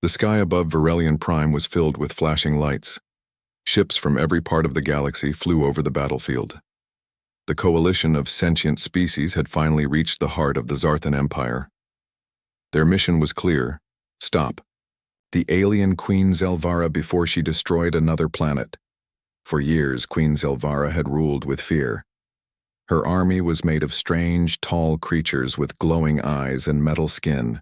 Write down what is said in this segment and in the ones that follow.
The sky above Verelion Prime was filled with flashing lights. Ships from every part of the galaxy flew over the battlefield. The coalition of sentient species had finally reached the heart of the Zarthan Empire. Their mission was clear: stop the alien Queen Zelvara before she destroyed another planet. For years, Queen Zelvara had ruled with fear. Her army was made of strange, tall creatures with glowing eyes and metal skin.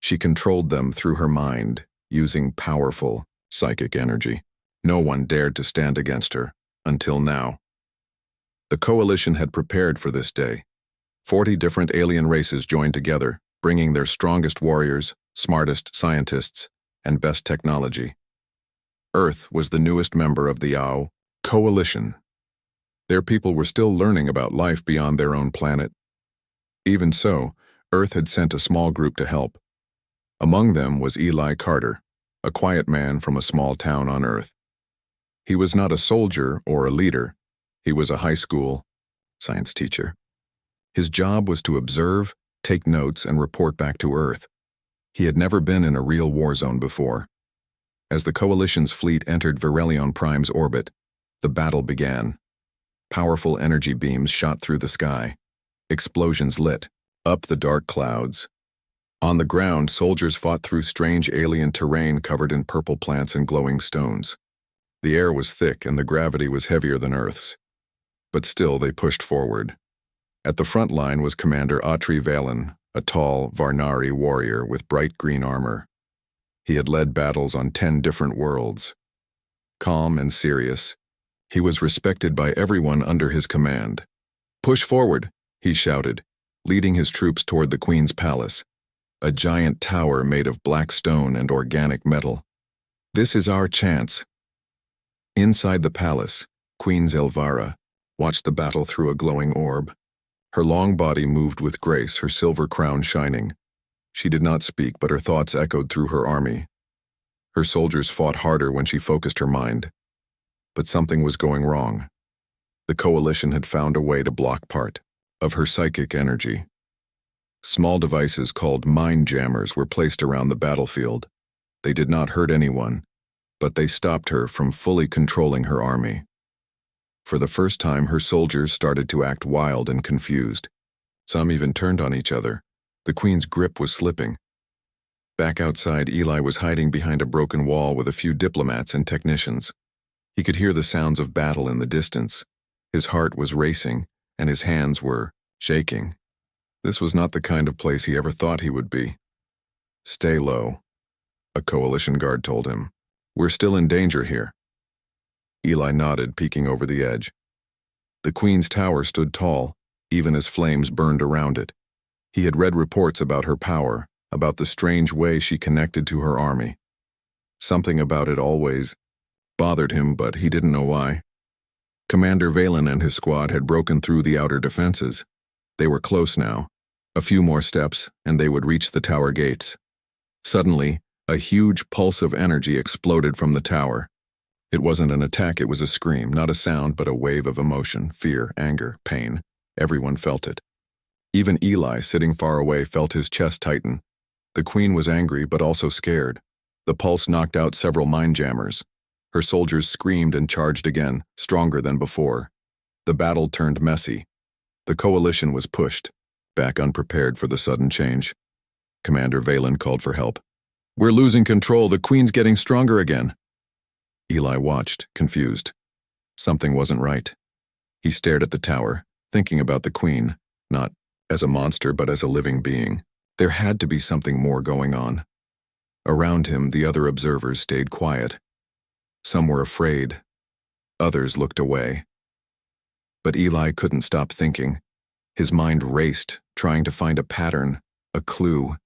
She controlled them through her mind, using powerful psychic energy. No one dared to stand against her, until now. The coalition had prepared for this day. 40 different alien races joined together, bringing their strongest warriors, smartest scientists, and best technology. Earth was the newest member of the AO coalition. Their people were still learning about life beyond their own planet. Even so, Earth had sent a small group to help. Among them was Eli Carter, a quiet man from a small town on Earth. He was not a soldier or a leader. He was a high school science teacher. His job was to observe, take notes, and report back to Earth. He had never been in a real war zone before. As the Coalition's fleet entered Verelion Prime's orbit, the battle began. Powerful energy beams shot through the sky. Explosions lit up the dark clouds. On the ground, soldiers fought through strange alien terrain covered in purple plants and glowing stones. The air was thick and the gravity was heavier than Earth's. But still, they pushed forward. At the front line was Commander Atri Valen, a tall Varnari warrior with bright green armor. He had led battles on 10 different worlds. Calm and serious, he was respected by everyone under his command. "Push forward," he shouted, leading his troops toward the Queen's palace, a giant tower made of black stone and organic metal. "This is our chance." Inside the palace, Queen Zelvara watched the battle through a glowing orb. Her long body moved with grace, her silver crown shining. She did not speak, but her thoughts echoed through her army. Her soldiers fought harder when she focused her mind. But something was going wrong. The coalition had found a way to block part of her psychic energy. Small devices called mind jammers were placed around the battlefield. They did not hurt anyone, but they stopped her from fully controlling her army. For the first time, her soldiers started to act wild and confused. Some even turned on each other. The Queen's grip was slipping. Back outside, Eli was hiding behind a broken wall with a few diplomats and technicians. He could hear the sounds of battle in the distance. His heart was racing, and his hands were shaking. This was not the kind of place he ever thought he would be. "Stay low," a coalition guard told him. "We're still in danger here." Eli nodded, peeking over the edge. The Queen's tower stood tall, even as flames burned around it. He had read reports about her power, about the strange way she connected to her army. Something about it always bothered him, but he didn't know why. Commander Valen and his squad had broken through the outer defenses. They were close now. A few more steps, and they would reach the tower gates. Suddenly, a huge pulse of energy exploded from the tower. It wasn't an attack, it was a scream, not a sound, but a wave of emotion, fear, anger, pain. Everyone felt it. Even Eli, sitting far away, felt his chest tighten. The Queen was angry, but also scared. The pulse knocked out several mind jammers. Her soldiers screamed and charged again, stronger than before. The battle turned messy. The coalition was pushed, back unprepared for the sudden change. Commander Valen called for help. "We're losing control, the Queen's getting stronger again." Eli watched, confused. Something wasn't right. He stared at the tower, thinking about the Queen, not as a monster but as a living being. There had to be something more going on. Around him, the other observers stayed quiet. Some were afraid. Others looked away. But Eli couldn't stop thinking. His mind raced, trying to find a pattern, a clue,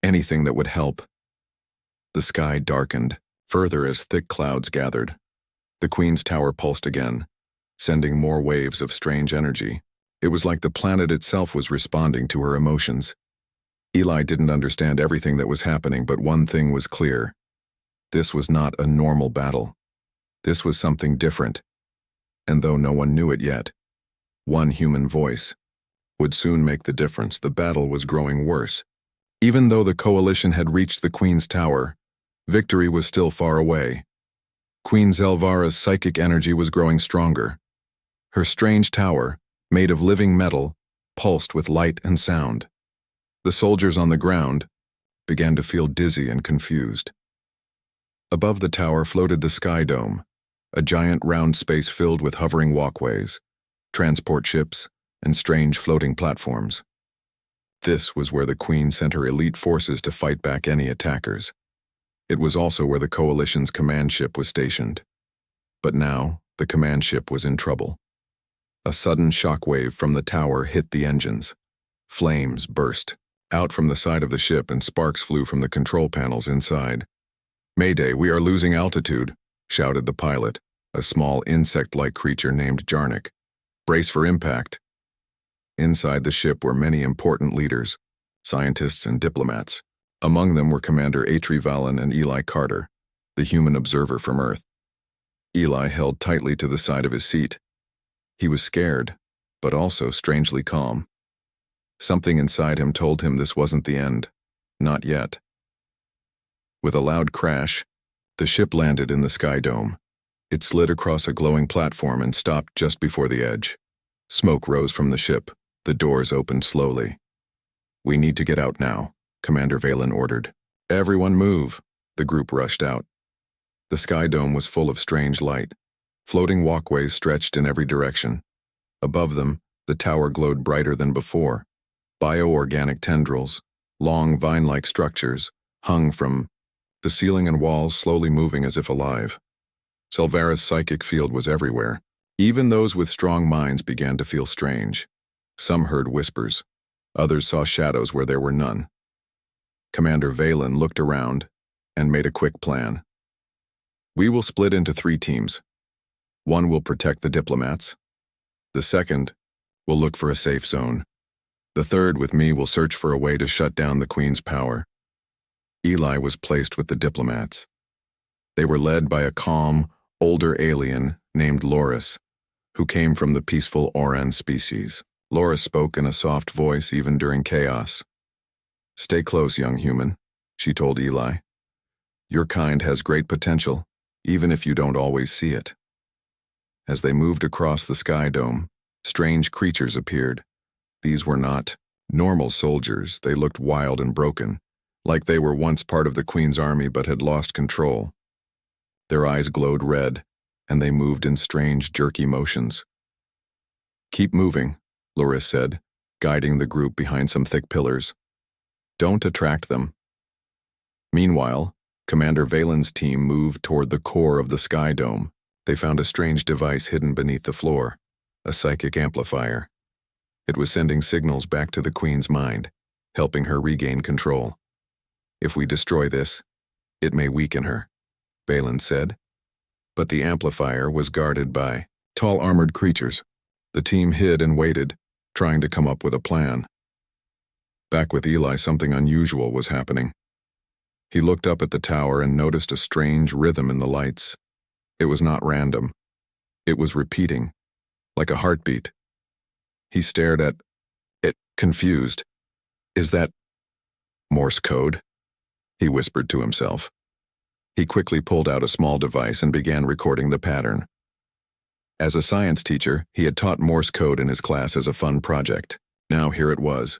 anything that would help. The sky darkened, further as thick clouds gathered. The Queen's tower pulsed again, sending more waves of strange energy. It was like the planet itself was responding to her emotions. Eli didn't understand everything that was happening, but one thing was clear. This was not a normal battle. This was something different. And though no one knew it yet, one human voice would soon make the difference. The battle was growing worse. Even though the coalition had reached the Queen's tower, victory was still far away. Queen Zelvara's psychic energy was growing stronger. Her strange tower, made of living metal, pulsed with light and sound. The soldiers on the ground began to feel dizzy and confused. Above the tower floated the Sky Dome, a giant round space filled with hovering walkways, transport ships, and strange floating platforms. This was where the Queen sent her elite forces to fight back any attackers. It was also where the coalition's command ship was stationed. But now, the command ship was in trouble. A sudden shockwave from the tower hit the engines. Flames burst out from the side of the ship and sparks flew from the control panels inside. "Mayday, we are losing altitude," shouted the pilot, a small insect-like creature named Jarnik. "Brace for impact." Inside the ship were many important leaders, scientists and diplomats. Among them were Commander Atri Valen and Eli Carter, the human observer from Earth. Eli held tightly to the side of his seat. He was scared, but also strangely calm. Something inside him told him this wasn't the end. Not yet. With a loud crash, the ship landed in the Sky Dome. It slid across a glowing platform and stopped just before the edge. Smoke rose from the ship. The doors opened slowly. "We need to get out now," Commander Valen ordered. "Everyone move." The group rushed out. The Sky Dome was full of strange light. Floating walkways stretched in every direction. Above them, the tower glowed brighter than before. Bioorganic tendrils, long vine-like structures, hung from the ceiling and walls, slowly moving as if alive. Zelvara's psychic field was everywhere. Even those with strong minds began to feel strange. Some heard whispers. Others saw shadows where there were none. Commander Valen looked around and made a quick plan. "We will split into 3 teams. One will protect the diplomats. The second will look for a safe zone. The third, with me, will search for a way to shut down the Queen's power." Eli was placed with the diplomats. They were led by a calm, older alien named Loris, who came from the peaceful Oran species. Loris spoke in a soft voice even during chaos. "Stay close, young human," she told Eli. "Your kind has great potential, even if you don't always see it." As they moved across the Sky Dome, strange creatures appeared. These were not normal soldiers. They looked wild and broken, like they were once part of the Queen's army but had lost control. Their eyes glowed red, and they moved in strange, jerky motions. "Keep moving," Loris said, guiding the group behind some thick pillars. "Don't attract them." Meanwhile, Commander Valen's team moved toward the core of the Sky Dome. They found a strange device hidden beneath the floor, a psychic amplifier. It was sending signals back to the Queen's mind, helping her regain control. "If we destroy this, it may weaken her," Valen said. But the amplifier was guarded by tall armored creatures. The team hid and waited, trying to come up with a plan. Back with Eli, something unusual was happening. He looked up at the tower and noticed a strange rhythm in the lights. It was not random. It was repeating, like a heartbeat. He stared at it, confused. "Is that Morse code?" he whispered to himself. He quickly pulled out a small device and began recording the pattern. As a science teacher, he had taught Morse code in his class as a fun project. Now here it was,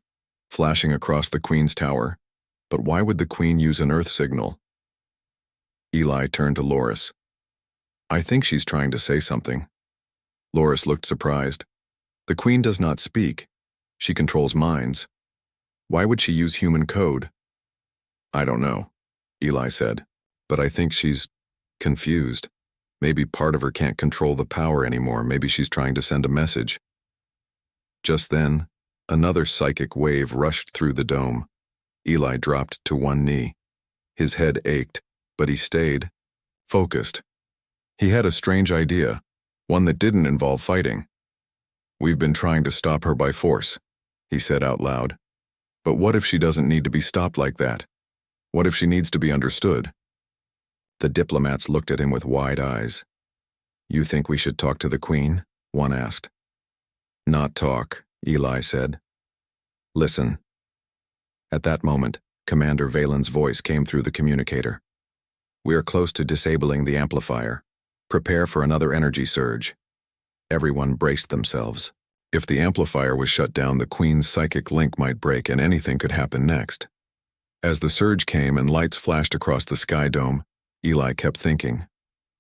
flashing across the Queen's tower. But why would the Queen use an Earth signal? Eli turned to Loris. "I think she's trying to say something." Loris looked surprised. "The Queen does not speak. She controls minds. Why would she use human code?" "I don't know," Eli said, "but I think she's confused. Maybe part of her can't control the power anymore. Maybe she's trying to send a message." Just then, another psychic wave rushed through the dome. Eli dropped to one knee. His head ached, but he stayed focused. He had a strange idea, one that didn't involve fighting. "We've been trying to stop her by force," he said out loud. "But what if she doesn't need to be stopped like that? What if she needs to be understood?" The diplomats looked at him with wide eyes. "You think we should talk to the Queen?" one asked. "Not talk," Eli said. "Listen." At that moment, Commander Valen's voice came through the communicator. "We are close to disabling the amplifier. Prepare for another energy surge." Everyone braced themselves. If the amplifier was shut down, the Queen's psychic link might break and anything could happen next. As the surge came and lights flashed across the sky dome, Eli kept thinking.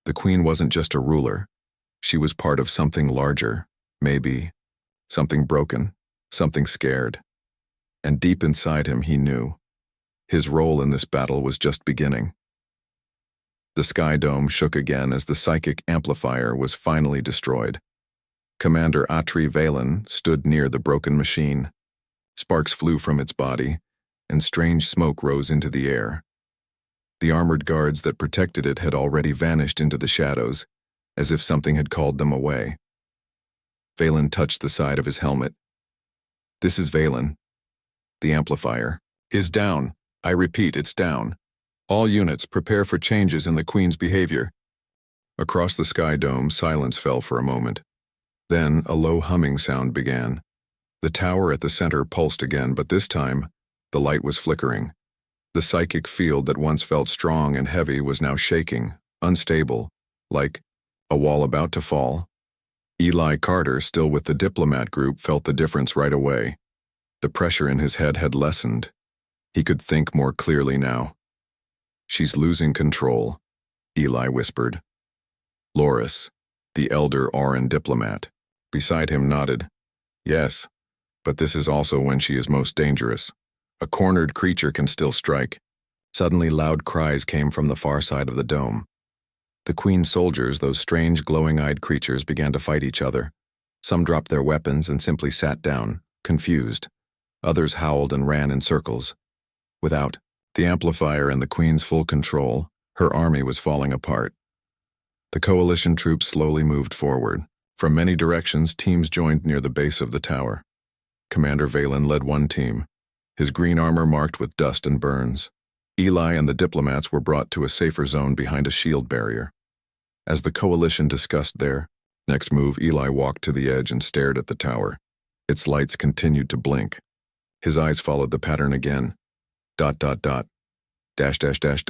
The Queen wasn't just a ruler. She was part of something larger, maybe something broken, something scared. And deep inside him, he knew. His role in this battle was just beginning. The sky dome shook again as the psychic amplifier was finally destroyed. Commander Atri Valen stood near the broken machine. Sparks flew from its body, and strange smoke rose into the air. The armored guards that protected it had already vanished into the shadows, as if something had called them away. Valen touched the side of his helmet. "This is Valen. The amplifier is down. I repeat, it's down. All units prepare for changes in the Queen's behavior." Across the sky dome, silence fell for a moment. Then a low humming sound began. The tower at the center pulsed again, but this time, the light was flickering. The psychic field that once felt strong and heavy was now shaking, unstable, like a wall about to fall. Eli Carter, still with the diplomat group, felt the difference right away. The pressure in his head had lessened. He could think more clearly now. "She's losing control," Eli whispered. Loris, the elder Auran diplomat, beside him nodded. "Yes, but this is also when she is most dangerous. A cornered creature can still strike." Suddenly loud cries came from the far side of the dome. The Queen's soldiers, those strange glowing-eyed creatures, began to fight each other. Some dropped their weapons and simply sat down, confused. Others howled and ran in circles. Without the amplifier and the Queen's full control, her army was falling apart. The coalition troops slowly moved forward. From many directions, teams joined near the base of the tower. Commander Valen led one team, his green armor marked with dust and burns. Eli and the diplomats were brought to a safer zone behind a shield barrier. As the coalition discussed their next move, Eli walked to the edge and stared at the tower. Its lights continued to blink. His eyes followed the pattern again. ... Dash, dash, dash, ...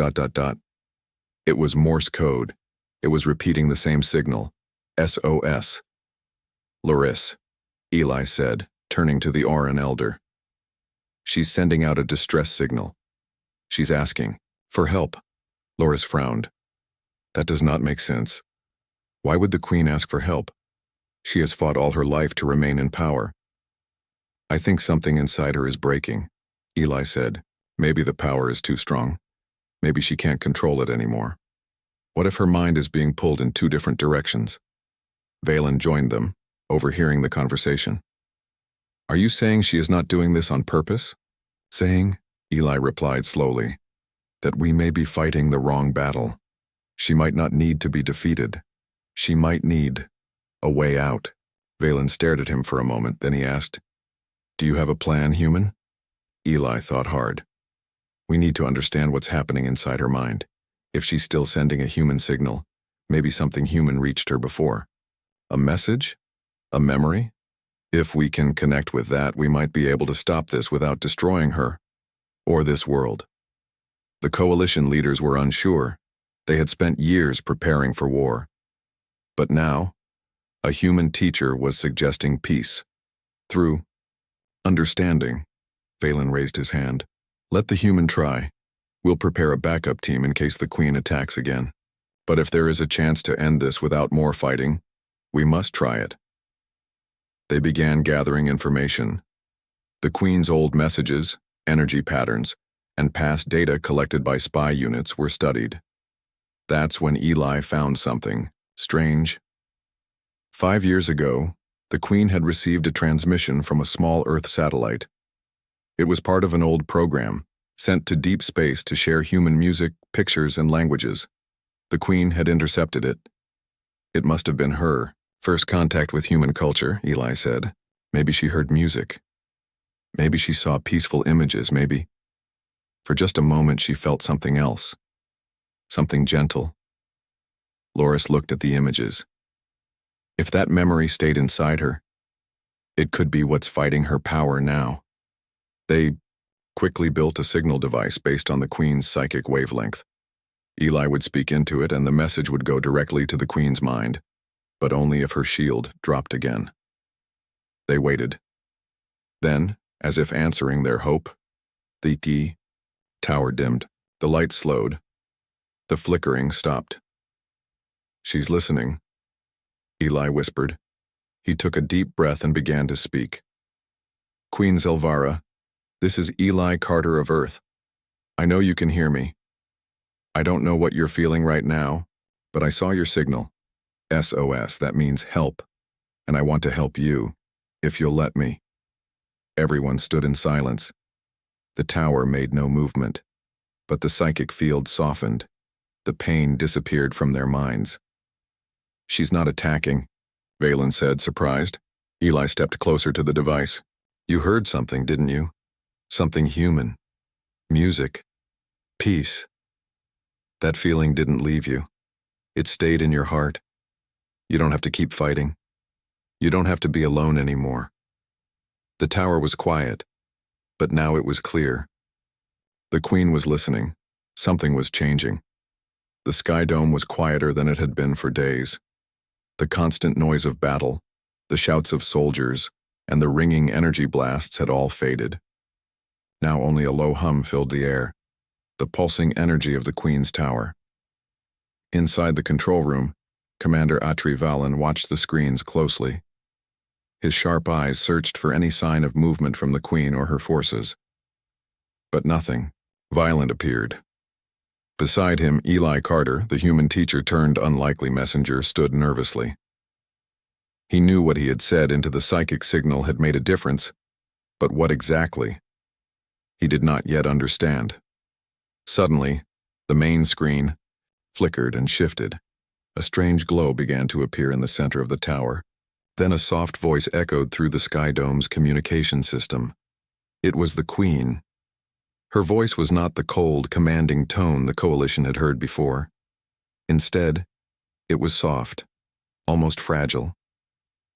It was Morse code. It was repeating the same signal. SOS. "Loris," Eli said, turning to the Auran elder. "She's sending out a distress signal. She's asking for help." Loris frowned. "That does not make sense. Why would the Queen ask for help? She has fought all her life to remain in power." "I think something inside her is breaking," Eli said. "Maybe the power is too strong. Maybe she can't control it anymore. What if her mind is being pulled in two different directions?" Valen joined them, overhearing the conversation. "Are you saying she is not doing this on purpose?" "Saying," Eli replied slowly, "that we may be fighting the wrong battle. She might not need to be defeated. She might need a way out." Valen stared at him for a moment, then he asked, "Do you have a plan, human?" Eli thought hard. "We need to understand what's happening inside her mind. If she's still sending a human signal, maybe something human reached her before. A message? A memory? If we can connect with that, we might be able to stop this without destroying her, or this world." The coalition leaders were unsure. They had spent years preparing for war. But now, a human teacher was suggesting peace. Through understanding, Valen raised his hand. "Let the human try. We'll prepare a backup team in case the Queen attacks again. But if there is a chance to end this without more fighting, we must try it." They began gathering information. The Queen's old messages, energy patterns, and past data collected by spy units were studied. That's when Eli found something strange. 5 years ago, the Queen had received a transmission from a small Earth satellite. It was part of an old program, sent to deep space to share human music, pictures, and languages. The Queen had intercepted it. It must have been her first contact with human culture, Eli said. Maybe she heard music. Maybe she saw peaceful images, maybe. For just a moment she felt something else. Something gentle. Loris looked at the images. If that memory stayed inside her, it could be what's fighting her power now. They quickly built a signal device based on the Queen's psychic wavelength. Eli would speak into it and the message would go directly to the Queen's mind, but only if her shield dropped again. They waited. Then, as if answering their hope, the tower dimmed. The light slowed. The flickering stopped. "She's listening," Eli whispered. He took a deep breath and began to speak. "Queen Zelvara, this is Eli Carter of Earth. I know you can hear me. I don't know what you're feeling right now, but I saw your signal. SOS, that means help, and I want to help you, if you'll let me." Everyone stood in silence. The tower made no movement, but the psychic field softened. The pain disappeared from their minds. "She's not attacking," Valen said, surprised. Eli stepped closer to the device. "You heard something, didn't you? Something human. Music. Peace. That feeling didn't leave you. It stayed in your heart. You don't have to keep fighting. You don't have to be alone anymore." The tower was quiet, but now it was clear. The Queen was listening. Something was changing. The sky dome was quieter than it had been for days. The constant noise of battle, the shouts of soldiers, and the ringing energy blasts had all faded. Now only a low hum filled the air, the pulsing energy of the Queen's tower. Inside the control room, Commander Atri Valen watched the screens closely. His sharp eyes searched for any sign of movement from the Queen or her forces. But nothing. Violent appeared. Beside him, Eli Carter, the human teacher turned unlikely messenger, stood nervously. He knew what he had said into the psychic signal had made a difference, but what exactly? He did not yet understand. Suddenly, the main screen flickered and shifted. A strange glow began to appear in the center of the tower. Then a soft voice echoed through the sky dome's communication system. It was the Queen. Her voice was not the cold, commanding tone the Coalition had heard before. Instead, it was soft, almost fragile.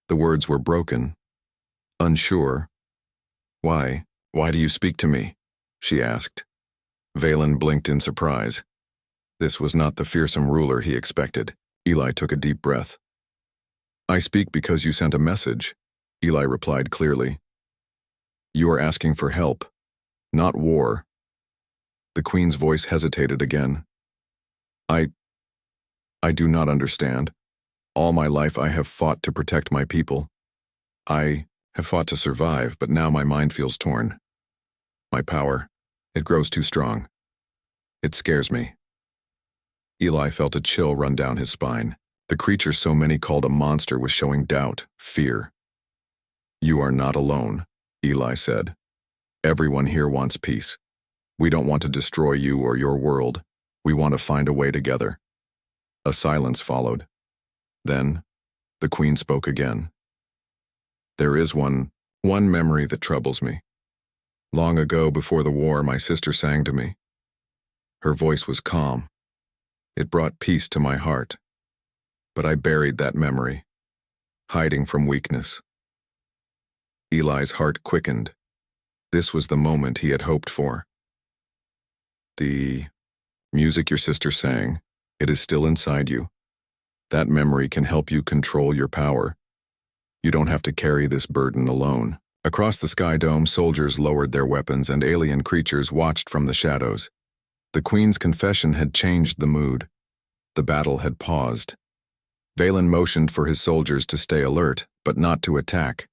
The words were broken, unsure. Why do you speak to me?" she asked. Valen blinked in surprise. This was not the fearsome ruler he expected. Eli took a deep breath. "I speak because you sent a message," Eli replied clearly. "You are asking for help, not war." The Queen's voice hesitated again. I do not understand. All my life I have fought to protect my people. I have fought to survive, but now my mind feels torn. My power, it grows too strong. It scares me." Eli felt a chill run down his spine. The creature so many called a monster was showing doubt, fear. "You are not alone," Eli said. "Everyone here wants peace. We don't want to destroy you or your world. We want to find a way together." A silence followed. Then, the Queen spoke again. "There is one memory that troubles me. Long ago, before the war, my sister sang to me. Her voice was calm. It brought peace to my heart. But I buried that memory, hiding from weakness." Eli's heart quickened. This was the moment he had hoped for. "The music your sister sang, it is still inside you. That memory can help you control your power. You don't have to carry this burden alone." Across the sky dome, soldiers lowered their weapons and alien creatures watched from the shadows. The Queen's confession had changed the mood. The battle had paused. Valen motioned for his soldiers to stay alert, but not to attack.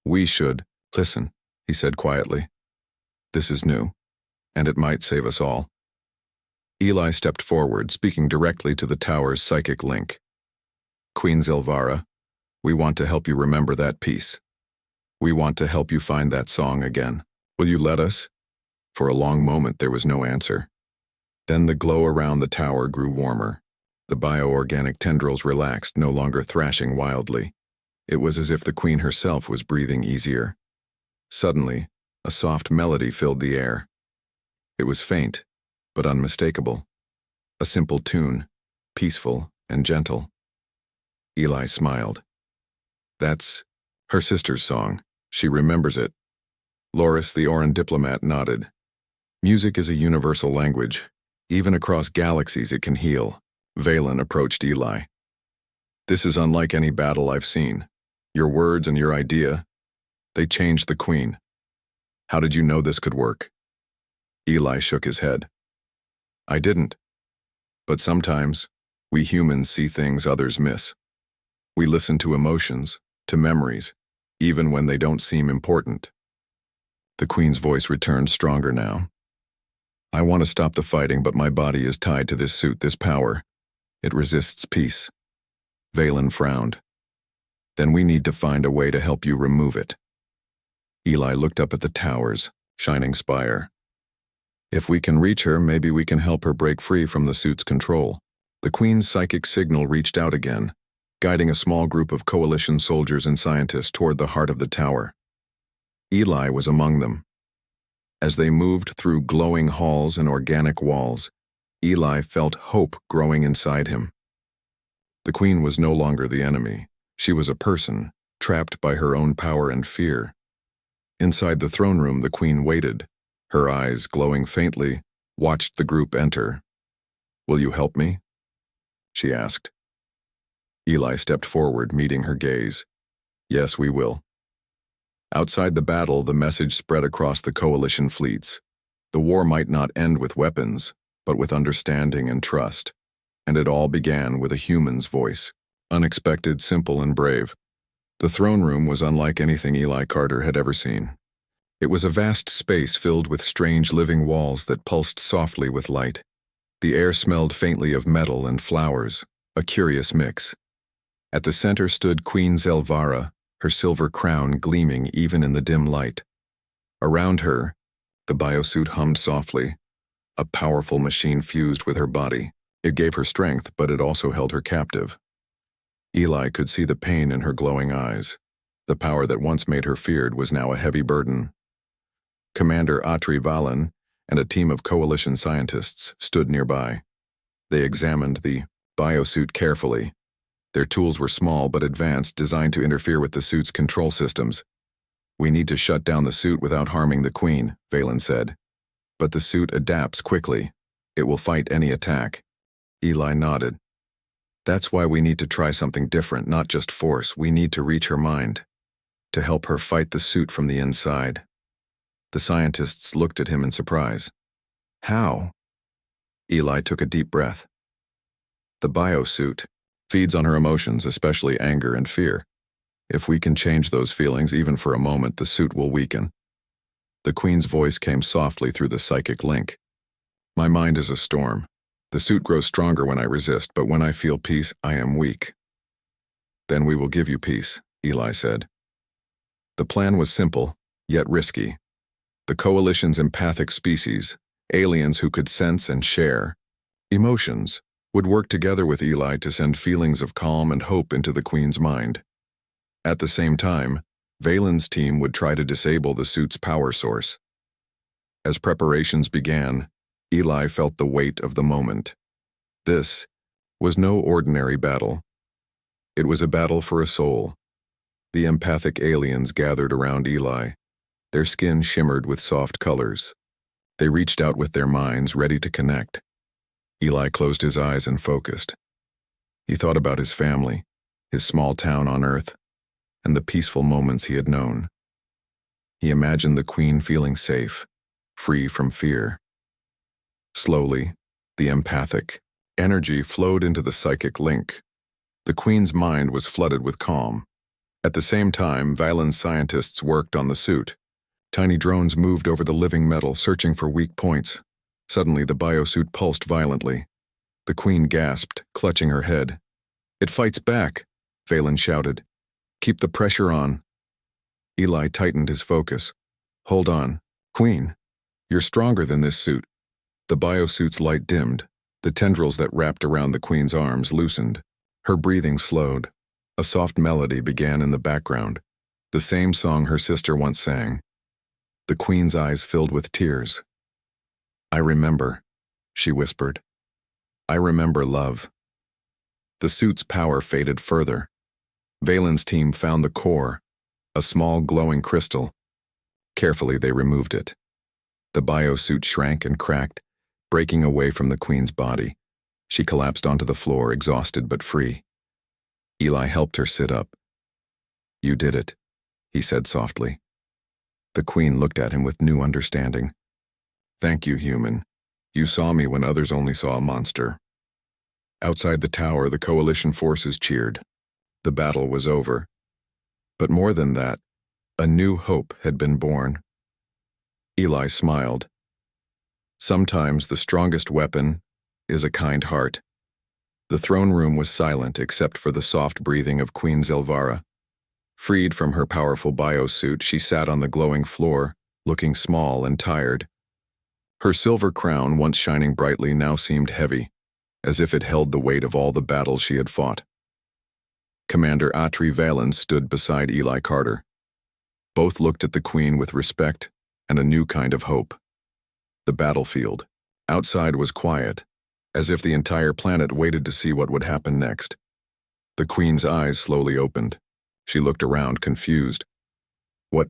"We should listen," he said quietly. "This is new, and it might save us all." Eli stepped forward, speaking directly to the tower's psychic link. "Queen Zelvara, we want to help you remember that peace. We want to help you find that song again. Will you let us?" For a long moment there was no answer. Then the glow around the tower grew warmer. The bioorganic tendrils relaxed, no longer thrashing wildly. It was as if the Queen herself was breathing easier. Suddenly, a soft melody filled the air. It was faint, but unmistakable. A simple tune, peaceful and gentle. Eli smiled. "That's her sister's song. She remembers it." Loris, the Oran diplomat, nodded. Music is a universal language. Even across galaxies it can heal. Valen approached Eli. This is unlike any battle I've seen. Your words and your idea, they changed the Queen. How did you know this could work? Eli shook his head. I didn't. But sometimes, we humans see things others miss. We listen to emotions, to memories, even when they don't seem important. The Queen's voice returned stronger now. I want to stop the fighting, but my body is tied to this suit, this power. It resists peace. Valen frowned. Then we need to find a way to help you remove it. Eli looked up at the tower's shining spire. If we can reach her, maybe we can help her break free from the suit's control. The Queen's psychic signal reached out again, guiding a small group of coalition soldiers and scientists toward the heart of the tower. Eli was among them. As they moved through glowing halls and organic walls, Eli felt hope growing inside him. The Queen was no longer the enemy. She was a person, trapped by her own power and fear. Inside the throne room, the Queen waited. Her eyes, glowing faintly, watched the group enter. Will you help me? She asked. Eli stepped forward, meeting her gaze. Yes, we will. Outside the battle, the message spread across the coalition fleets. The war might not end with weapons, but with understanding and trust. And it all began with a human's voice, unexpected, simple, and brave. The throne room was unlike anything Eli Carter had ever seen. It was a vast space filled with strange living walls that pulsed softly with light. The air smelled faintly of metal and flowers, a curious mix. At the center stood Queen Zelvara, her silver crown gleaming even in the dim light. Around her, the biosuit hummed softly. A powerful machine fused with her body. It gave her strength, but it also held her captive. Eli could see the pain in her glowing eyes. The power that once made her feared was now a heavy burden. Commander Atri Valen and a team of coalition scientists stood nearby. They examined the biosuit carefully. Their tools were small but advanced, designed to interfere with the suit's control systems. We need to shut down the suit without harming the Queen, Valen said. But the suit adapts quickly. It will fight any attack. Eli nodded. That's why we need to try something different, not just force. We need to reach her mind, to help her fight the suit from the inside. The scientists looked at him in surprise. How? Eli took a deep breath. The biosuit feeds on her emotions, especially anger and fear. If we can change those feelings even for a moment, the suit will weaken. The Queen's voice came softly through the psychic link. My mind is a storm. The suit grows stronger when I resist, but when I feel peace, I am weak. Then we will give you peace, Eli said. The plan was simple, yet risky. The coalition's empathic species, aliens who could sense and share emotions, would work together with Eli to send feelings of calm and hope into the Queen's mind. At the same time, Valen's team would try to disable the suit's power source. As preparations began, Eli felt the weight of the moment. This was no ordinary battle. It was a battle for a soul. The empathic aliens gathered around Eli. Their skin shimmered with soft colors. They reached out with their minds, ready to connect. Eli closed his eyes and focused. He thought about his family, his small town on Earth, and the peaceful moments he had known. He imagined the Queen feeling safe, free from fear. Slowly, the empathic energy flowed into the psychic link. The Queen's mind was flooded with calm. At the same time, Valen's scientists worked on the suit. Tiny drones moved over the living metal, searching for weak points. Suddenly, the biosuit pulsed violently. The Queen gasped, clutching her head. It fights back, Valen shouted. Keep the pressure on. Eli tightened his focus. Hold on. Queen, you're stronger than this suit. The biosuit's light dimmed. The tendrils that wrapped around the Queen's arms loosened. Her breathing slowed. A soft melody began in the background, the same song her sister once sang. The Queen's eyes filled with tears. I remember, she whispered. I remember love. The suit's power faded further. Valen's team found the core, a small glowing crystal. Carefully they removed it. The biosuit shrank and cracked, breaking away from the queen's body. She collapsed onto the floor, exhausted but free. Eli helped her sit up. "You did it," he said softly. The queen looked at him with new understanding. "Thank you, human. You saw me when others only saw a monster." Outside the tower, the coalition forces cheered. The battle was over. But more than that, a new hope had been born. Eli smiled. Sometimes the strongest weapon is a kind heart. The throne room was silent except for the soft breathing of Queen Zelvara. Freed from her powerful biosuit, she sat on the glowing floor, looking small and tired. Her silver crown, once shining brightly, now seemed heavy, as if it held the weight of all the battles she had fought. Commander Atri Valen stood beside Eli Carter. Both looked at the queen with respect and a new kind of hope. The battlefield. Outside was quiet, as if the entire planet waited to see what would happen next. The queen's eyes slowly opened. She looked around, confused. "What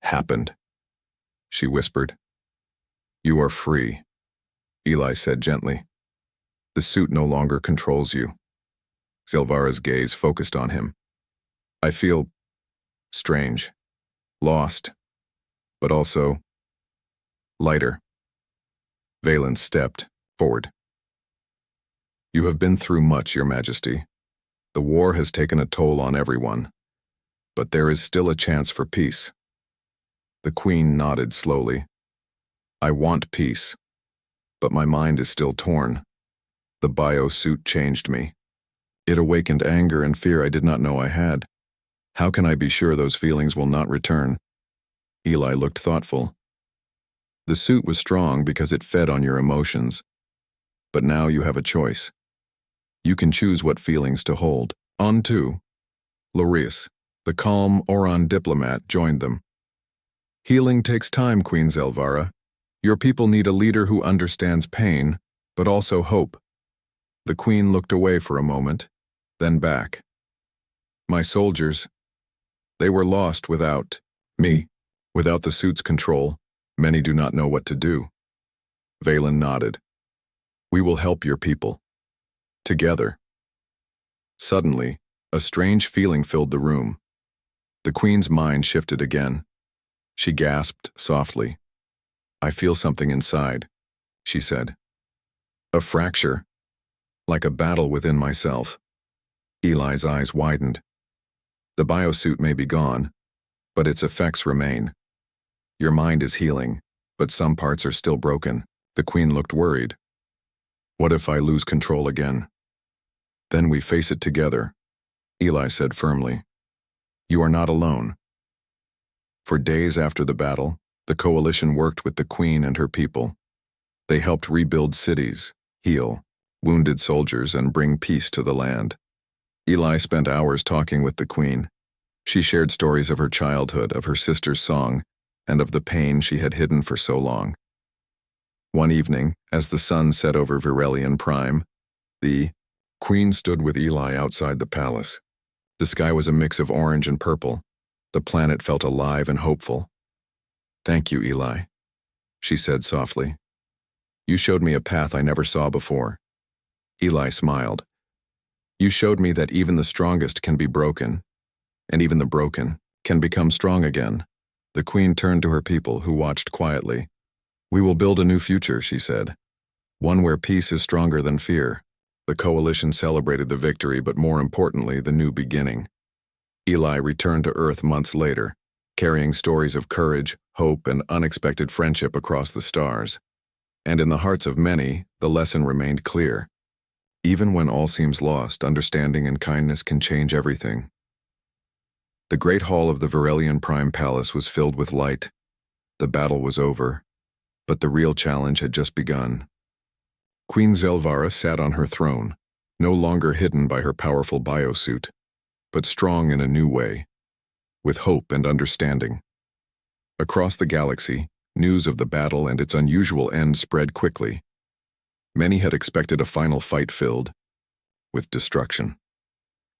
happened?" she whispered. "You are free," Eli said gently. "The suit no longer controls you." Zelvara's gaze focused on him. "I feel strange, lost, but also lighter." Valen stepped forward. "You have been through much, Your Majesty. The war has taken a toll on everyone, but there is still a chance for peace." The queen nodded slowly. "I want peace, but my mind is still torn. The biosuit changed me. It awakened anger and fear I did not know I had. How can I be sure those feelings will not return?" Eli looked thoughtful. "The suit was strong because it fed on your emotions. But now you have a choice. You can choose what feelings to hold on to." Loris, the calm Oran diplomat, joined them. "Healing takes time, Queen Zelvara. Your people need a leader who understands pain, but also hope." The queen looked away for a moment, then back. "My soldiers, they were lost without me. Without the suit's control, many do not know what to do." Valen nodded. "We will help your people. Together." Suddenly, a strange feeling filled the room. The queen's mind shifted again. She gasped softly. "I feel something inside," she said. "A fracture, like a battle within myself." Eli's eyes widened. "The biosuit may be gone, but its effects remain. Your mind is healing, but some parts are still broken." The queen looked worried. "What if I lose control again?" "Then we face it together," Eli said firmly. "You are not alone." For days after the battle, the coalition worked with the queen and her people. They helped rebuild cities, heal wounded soldiers, and bring peace to the land. Eli spent hours talking with the queen. She shared stories of her childhood, of her sister's song, and of the pain she had hidden for so long. One evening, as the sun set over Virelian Prime, the queen stood with Eli outside the palace. The sky was a mix of orange and purple. The planet felt alive and hopeful. "Thank you, Eli," she said softly. "You showed me a path I never saw before." Eli smiled. "You showed me that even the strongest can be broken, and even the broken can become strong again." The queen turned to her people, who watched quietly. "We will build a new future," she said. "One where peace is stronger than fear." The coalition celebrated the victory, but more importantly, the new beginning. Eli returned to Earth months later, carrying stories of courage, hope, and unexpected friendship across the stars. And in the hearts of many, the lesson remained clear. Even when all seems lost, understanding and kindness can change everything. The great hall of the Virelian Prime Palace was filled with light. The battle was over, but the real challenge had just begun. Queen Zelvara sat on her throne, no longer hidden by her powerful biosuit, but strong in a new way, with hope and understanding. Across the galaxy, news of the battle and its unusual end spread quickly. Many had expected a final fight filled with destruction.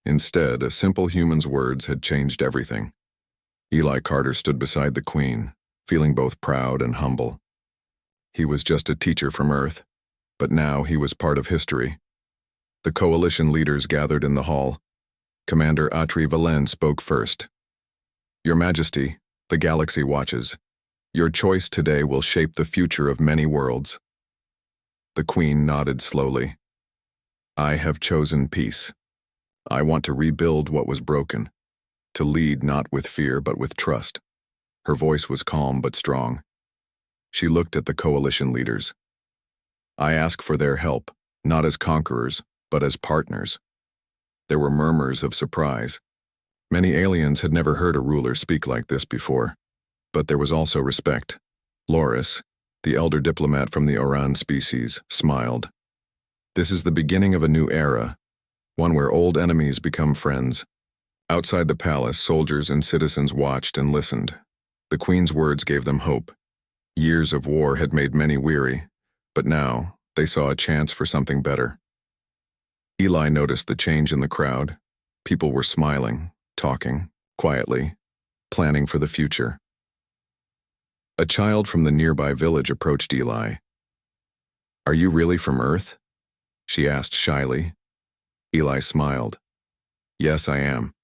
Instead, a simple human's words had changed everything. Eli Carter stood beside the queen, feeling both proud and humble. He was just a teacher from Earth, but now he was part of history. The coalition leaders gathered in the hall. Commander Atri Valen spoke first. "Your Majesty, the galaxy watches. Your choice today will shape the future of many worlds." The Queen nodded slowly. "I have chosen peace. I want to rebuild what was broken, to lead not with fear but with trust." Her voice was calm but strong. She looked at the coalition leaders. "I ask for their help, not as conquerors, but as partners." There were murmurs of surprise. Many aliens had never heard a ruler speak like this before. But there was also respect. Loris, the elder diplomat from the Oran species, smiled. "This is the beginning of a new era, one where old enemies become friends." Outside the palace, soldiers and citizens watched and listened. The Queen's words gave them hope. Years of war had made many weary, but now they saw a chance for something better. Eli noticed the change in the crowd. People were smiling, talking, quietly, planning for the future. A child from the nearby village approached Eli. "Are you really from Earth?" she asked shyly. Eli smiled. "Yes, I am."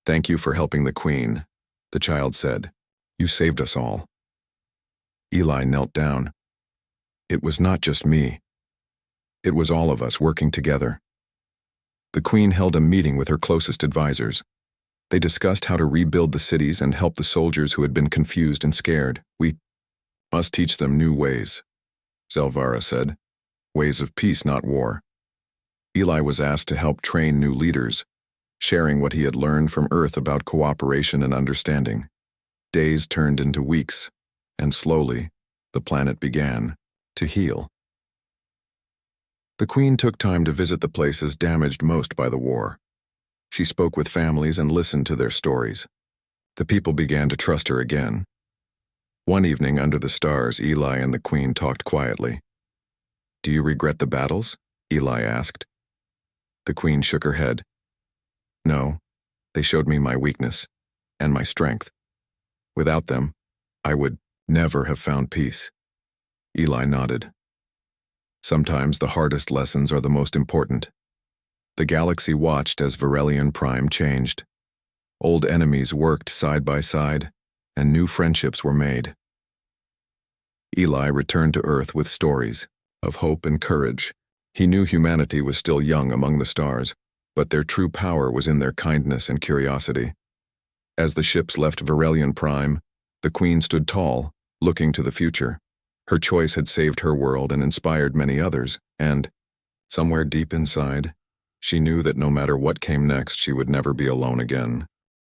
"Thank you for helping the Queen," the child said. "You saved us all." Eli knelt down. "It was not just me. It was all of us working together." The Queen held a meeting with her closest advisors. They discussed how to rebuild the cities and help the soldiers who had been confused and scared. "We must teach them new ways," Zelvara said. "Ways of peace, not war." Eli was asked to help train new leaders, sharing what he had learned from Earth about cooperation and understanding. Days turned into weeks, and slowly, the planet began to heal. The Queen took time to visit the places damaged most by the war. She spoke with families and listened to their stories. The people began to trust her again. One evening under the stars, Eli and the Queen talked quietly. "Do you regret the battles?" Eli asked. The Queen shook her head. "No, they showed me my weakness and my strength. Without them, I would never have found peace." Eli nodded. Sometimes the hardest lessons are the most important. The galaxy watched as Varelian Prime changed. Old enemies worked side by side, and new friendships were made. Eli returned to Earth with stories of hope and courage. He knew humanity was still young among the stars, but their true power was in their kindness and curiosity. As the ships left Varelian Prime, the Queen stood tall, looking to the future. Her choice had saved her world and inspired many others, and, somewhere deep inside, she knew that no matter what came next, she would never be alone again.